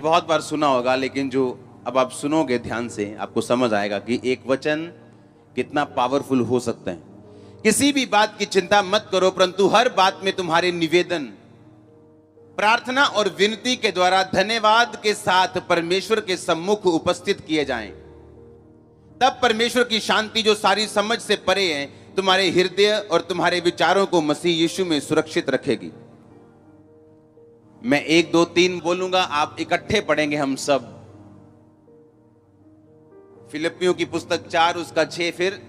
बहुत बार सुना होगा, लेकिन जो अब आप सुनोगे ध्यान से आपको समझ आएगा कि एक वचन कितना पावरफुल हो सकता है। किसी भी बात की चिंता मत करो, परंतु हर बात में तुम्हारे निवेदन, प्रार्थना और विनती के द्वारा धन्यवाद के साथ परमेश्वर के सम्मुख उपस्थित किए जाएं। तब परमेश्वर की शांति जो सारी समझ से परे है तुम्हारे हृदय और तुम्हारे विचारों को मसीह यीशु में सुरक्षित रखेगी। मैं 1 2 3 बोलूंगा, आप इकट्ठे पढ़ेंगे हम सब। फिलिपियों की पुस्तक 4 उसका 6, फिर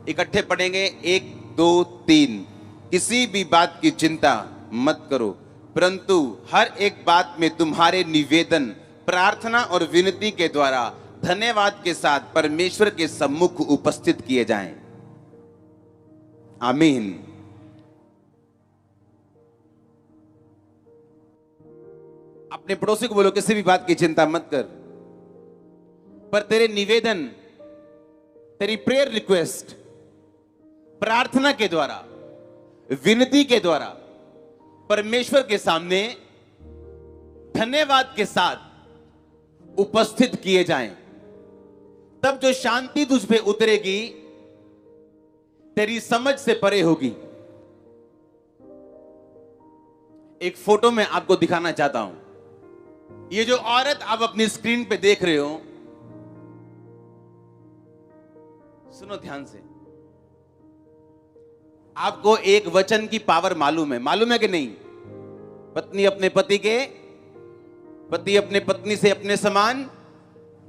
इकट्ठे पढ़ेंगे 1 2 3। किसी भी बात की चिंता मत करो, परंतु हर एक बात में तुम्हारे निवेदन, प्रार्थना और विनती के द्वारा धन्यवाद के साथ परमेश्वर के सम्मुख उपस्थित किए जाएं। आमीन। अपने पड़ोसी को बोलो, किसी भी बात की चिंता मत कर, पर तेरे निवेदन, तेरी प्रेयर रिक्वेस्ट, प्रार्थना के द्वारा, विनती के द्वारा परमेश्वर के सामने धन्यवाद के साथ उपस्थित किए जाएं। तब जो शांति तुझ पे उतरेगी तेरी समझ से परे होगी। एक फोटो में आपको दिखाना चाहता हूं। ये जो औरत आप अपनी स्क्रीन पे देख रहे हो, सुनो ध्यान से। आपको एक वचन की पावर मालूम है कि नहीं? पत्नी अपने पति के, पति अपने पत्नी से अपने समान।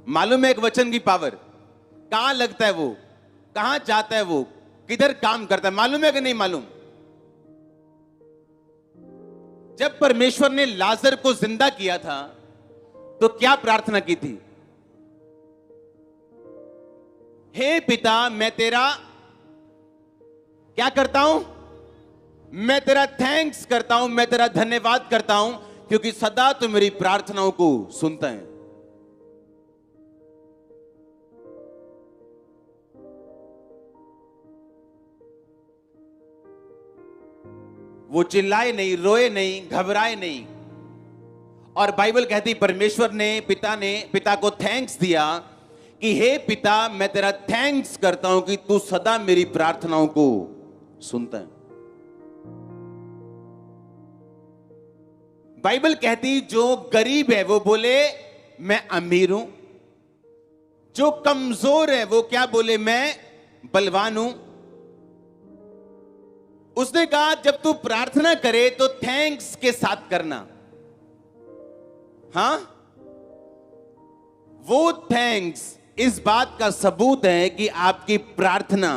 मालूम है एक वचन की पावर? कहां लगता है वो, कहां जाता है वो, किधर काम करता है? मालूम है कि नहीं मालूम? जब परमेश्वर ने लाजर को जिंदा किया था तो क्या प्रार्थना की थी? हे पिता, मैं तेरा क्या करता हूं? मैं तेरा थैंक्स करता हूं, मैं तेरा धन्यवाद करता हूं, क्योंकि सदा तू मेरी प्रार्थनाओं को सुनता है। वो चिल्लाए नहीं, रोए नहीं, घबराए नहीं। और बाइबल कहती परमेश्वर ने पिता को थैंक्स दिया कि हे पिता, मैं तेरा थैंक्स करता हूं कि तू सदा मेरी प्रार्थनाओं को सुनता है। बाइबल कहती जो गरीब है वो बोले मैं अमीर हूं, जो कमजोर है वो क्या बोले, मैं बलवान हूं। उसने कहा जब तू प्रार्थना करे तो थैंक्स के साथ करना। हां, वो थैंक्स इस बात का सबूत है कि आपकी प्रार्थना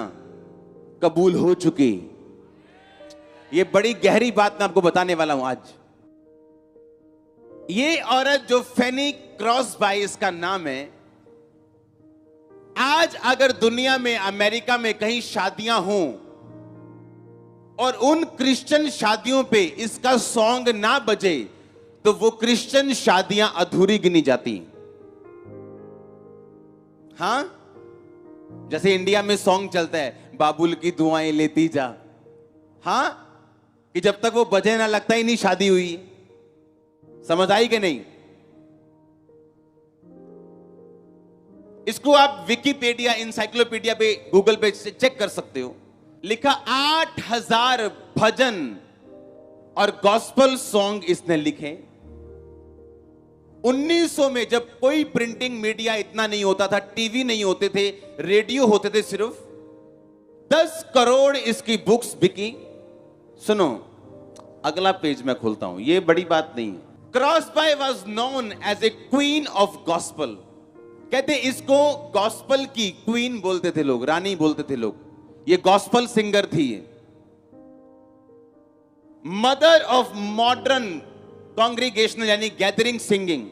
कबूल हो चुकी। ये बड़ी गहरी बात मैं आपको बताने वाला हूं आज। ये औरत जो फेनी क्रॉसबाई इसका नाम है, आज अगर दुनिया में, अमेरिका में कहीं शादियां हों और उन क्रिश्चियन शादियों पे इसका सॉन्ग ना बजे तो वो क्रिश्चियन शादियां अधूरी गिनी जाती। हां, जैसे इंडिया में सॉन्ग चलता है बाबुल की दुआएं लेती जा। हां, कि जब तक वो बजे ना लगता ही नहीं शादी हुई। समझ आई कि नहीं? इसको आप विकिपीडिया, इंसाइक्लोपीडिया पे, गूगल पे चेक कर सकते हो। लिखा 8000 भजन और गॉस्पल सॉन्ग इसने लिखे। 1900 में जब कोई प्रिंटिंग मीडिया इतना नहीं होता था, टीवी नहीं होते थे, रेडियो होते थे सिर्फ, 10 करोड़ इसकी बुक्स बिकी। सुनो, अगला पेज मैं खोलता हूं, ये बड़ी बात नहीं है। Crosby was known as a queen of gospel. कहते इसको गॉस्पल की क्वीन बोलते थे लोग, रानी बोलते थे लोग। ये गॉस्पल सिंगर थी। मदर ऑफ मॉडर्न कॉन्ग्रीगेशनल यानी गैदरिंग सिंगिंग,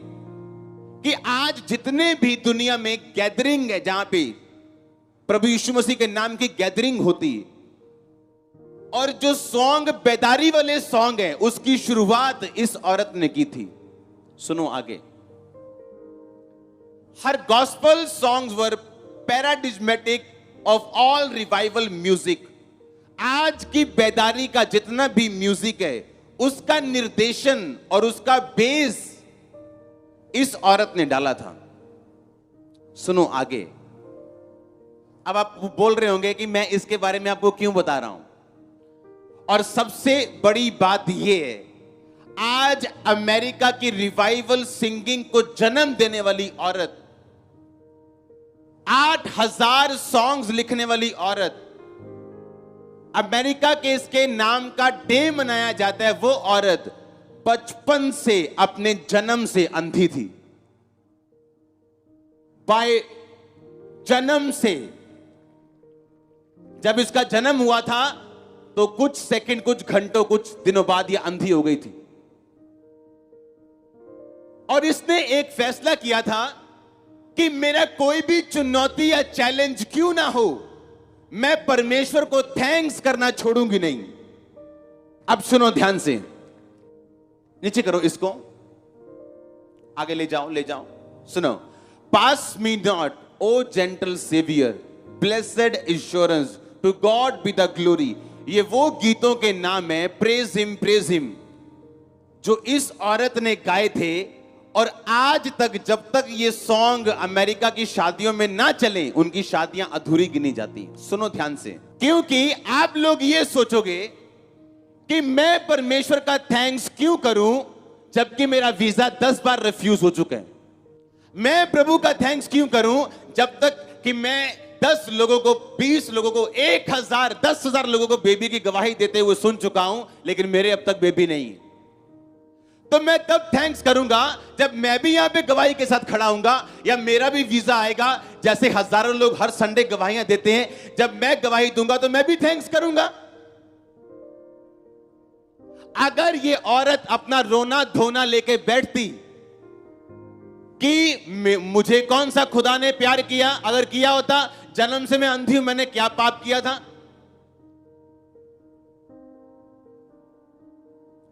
कि आज जितने भी दुनिया में गैदरिंग है, जहां पे प्रभु यीशु मसीह के नाम की गैदरिंग होती है, और जो सॉन्ग बेदारी वाले सॉन्ग है, उसकी शुरुआत इस औरत ने की थी। सुनो आगे। हर gospel songs were paradigmatic of all revival music. आज की बेदारी का जितना भी म्यूजिक है, उसका निर्देशन और उसका बेस इस औरत ने डाला था। सुनो आगे। अब आप बोल रहे होंगे कि मैं इसके बारे में आपको क्यों बता रहा हूं। और सबसे बड़ी बात यह है, आज अमेरिका की रिवाइवल सिंगिंग को जन्म देने वाली औरत, 8,000 सॉन्ग्स लिखने वाली औरत, अमेरिका के इसके नाम का डे मनाया जाता है, वो औरत बचपन से, अपने जन्म से अंधी थी। बाय जन्म से। जब इसका जन्म हुआ था तो कुछ सेकंड, कुछ घंटों, कुछ दिनों बाद ये अंधी हो गई थी। और इसने एक फैसला किया था कि मेरा कोई भी चुनौती या चैलेंज क्यों ना हो, मैं परमेश्वर को थैंक्स करना छोड़ूंगी नहीं। अब सुनो ध्यान से, नीचे करो इसको, आगे ले जाओ, ले जाओ। सुनो। Pass me not O gentle saviour, blessed assurance, to God be the glory. ये वो गीतों के नाम है, प्रेज हिम, जो इस औरत ने गाए थे। और आज तक जब तक ये सॉन्ग अमेरिका की शादियों में ना चले, उनकी शादियां अधूरी गिनी जाती। सुनो ध्यान से, क्योंकि आप लोग ये सोचोगे कि मैं परमेश्वर का थैंक्स क्यों करूं जबकि मेरा वीजा 10 बार रिफ्यूज हो चुका है। मैं प्रभु का थैंक्स क्यों करूं जब तक कि मैं 10 लोगों को, 20 लोगों को, 1,000, 10,000 लोगों को बेबी की गवाही देते हुए सुन चुका हूं, लेकिन मेरे अब तक बेबी नहीं। तो मैं तब थैंक्स करूंगा जब मैं भी यहां पे गवाही के साथ खड़ा हूंगा, या मेरा भी वीजा आएगा। जैसे हजारों लोग हर संडे गवाहियां देते हैं, जब मैं गवाही दूंगा तो मैं भी थैंक्स करूंगा। अगर ये औरत अपना रोना धोना लेके बैठती कि मुझे कौन सा खुदा ने प्यार किया, अगर किया होता, जन्म से मैं अंधी हूं, मैंने क्या पाप किया था।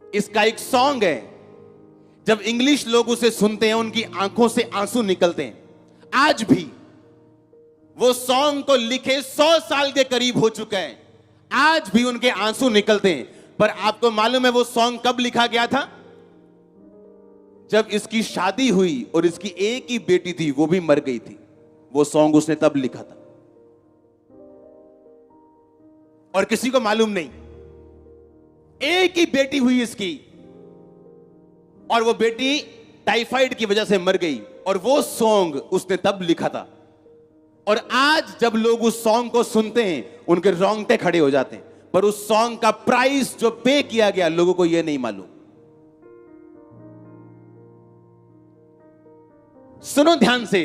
इसका एक सॉन्ग है, जब इंग्लिश लोग उसे सुनते हैं उनकी आंखों से आंसू निकलते हैं। आज भी वो सॉन्ग को लिखे 100 साल के करीब हो चुका है, आज भी उनके आंसू निकलते हैं। पर आपको मालूम है वो सॉन्ग कब लिखा गया था? जब इसकी शादी हुई और इसकी एक ही बेटी थी, वो भी मर गई थी। वो सॉन्ग उसने तब लिखा था, और किसी को मालूम नहीं। एक ही बेटी हुई इसकी, और वो बेटी टाइफाइड की वजह से मर गई, और वो सॉन्ग उसने तब लिखा था। और आज जब लोग उस सॉन्ग को सुनते हैं, उनके रोंगटे खड़े हो जाते हैं। पर उस सॉन्ग का प्राइस जो पे किया गया, लोगों को यह नहीं मालूम। सुनो ध्यान से,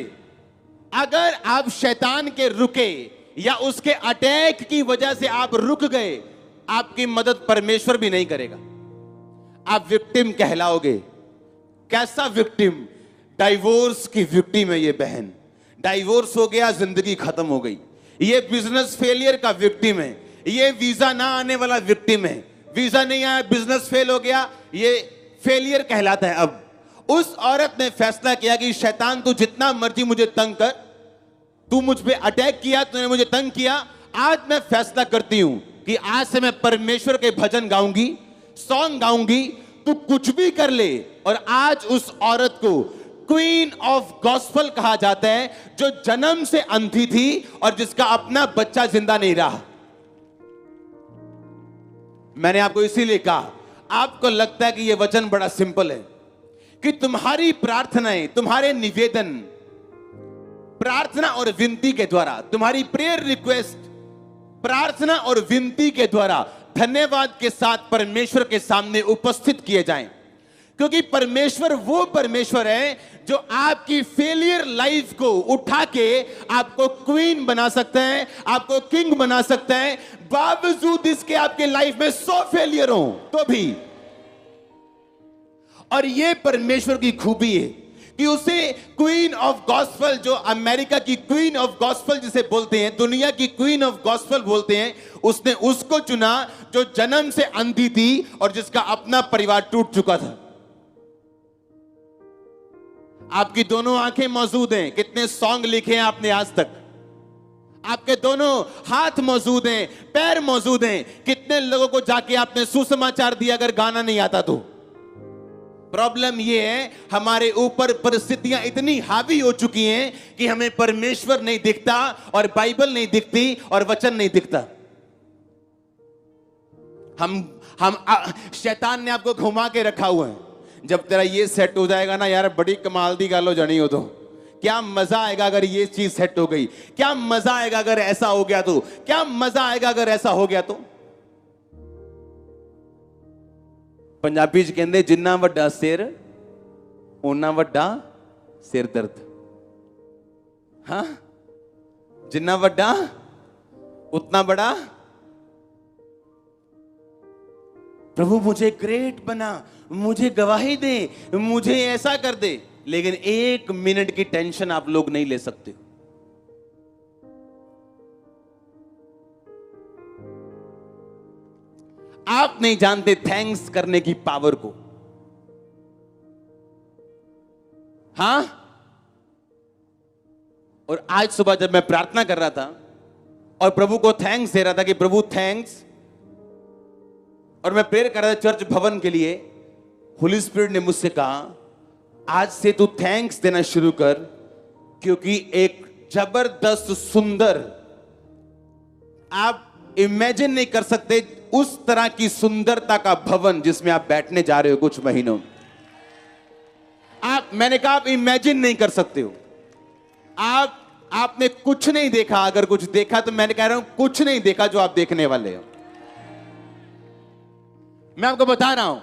अगर आप शैतान के रुके या उसके अटैक की वजह से आप रुक गए, आपकी मदद परमेश्वर भी नहीं करेगा। आप विक्टिम कहलाओगे। कैसा विक्टिम? डाइवोर्स की विक्टिम है ये बहन। डाइवोर्स हो गया, जिंदगी खत्म हो गई। ये बिजनेस फेलियर का विक्टिम है। ये वीजा ना आने वाला विक्टिम है। वीजा नहीं आया, बिजनेस फेल हो गया, ये फेलियर कहलाता है। अब उस औरत ने फैसला किया कि शैतान तू जितना मर्जी मुझे तंग कर, तू मुझ पे अटैक किया, तूने मुझे तंग किया, आज मैं फैसला करती हूं कि आज से मैं परमेश्वर के भजन गाऊंगी, सॉन्ग गाऊंगी, तू कुछ भी कर ले। और आज उस औरत को क्वीन ऑफ गॉस्पेल कहा जाता है, जो जन्म से अंधी थी और जिसका अपना बच्चा जिंदा नहीं रहा। मैंने आपको इसीलिए कहा, आपको लगता है कि यह वचन बड़ा सिंपल है, कि तुम्हारी प्रार्थनाएं, तुम्हारे निवेदन, प्रार्थना और विनती के द्वारा, तुम्हारी प्रेयर रिक्वेस्ट प्रार्थना और विनती के द्वारा धन्यवाद के साथ परमेश्वर के सामने उपस्थित किए जाएं। क्योंकि परमेश्वर वो परमेश्वर है जो आपकी फेलियर लाइफ को उठा के आपको क्वीन बना सकता है, आपको किंग बना सकता है, बावजूद इसके आपके लाइफ में 100 फेलियर हो तो भी। और ये परमेश्वर की खूबी है कि उसे क्वीन ऑफ गॉस्पेल, जो अमेरिका की क्वीन ऑफ गॉस्पेल जिसे बोलते हैं, दुनिया की क्वीन ऑफ गॉस्पेल बोलते हैं, उसने उसको चुना जो जन्म से अंधी थी और जिसका अपना परिवार टूट चुका था। आपकी दोनों आंखें मौजूद हैं। कितने सॉन्ग लिखे हैं आपने आज तक? आपके दोनों हाथ मौजूद हैं, पैर मौजूद हैं। कितने लोगों को जाके आपने सुसमाचार दिया अगर गाना नहीं आता तो? प्रॉब्लम ये है हमारे ऊपर परिस्थितियां इतनी हावी हो चुकी हैं कि हमें परमेश्वर नहीं दिखता और बाइबल नहीं दिखती और वचन नहीं दिखता। शैतान ने आपको घुमा के रखा हुआ है। जब तेरा ये सेट हो जाएगा ना यार, बड़ी कमाल दी गाल हो जानी हो तो क्या मजा आएगा अगर ये चीज सेट हो गई, क्या मजा आएगा अगर ऐसा हो गया तो, क्या मजा आएगा अगर ऐसा हो गया तो। पंजाबी च कहंदे जिन्ना वड्डा सिर उन्ना वड्डा सिर दर्द। हाँ, जिन्ना वड्डा उतना बड़ा। प्रभु मुझे ग्रेट बना, मुझे गवाही दे, मुझे ऐसा कर दे, लेकिन 1 मिनट की टेंशन आप लोग नहीं ले सकते। आप नहीं जानते थैंक्स करने की पावर को। हां, और आज सुबह जब मैं प्रार्थना कर रहा था और प्रभु को थैंक्स दे रहा था कि प्रभु थैंक्स, और मैं प्रेयर कर रहा था चर्च भवन के लिए, होली स्पिरिट ने मुझसे कहा आज से तू थैंक्स देना शुरू कर, क्योंकि एक जबरदस्त सुंदर, आप इमेजिन नहीं कर सकते उस तरह की सुंदरता का भवन जिसमें आप बैठने जा रहे हो कुछ महीनों में। मैंने कहा आप इमेजिन नहीं कर सकते हो। आपने कुछ नहीं देखा, अगर कुछ देखा तो मैंने कह रहा हूं कुछ नहीं देखा जो आप देखने वाले हो। मैं आपको बता रहा हूं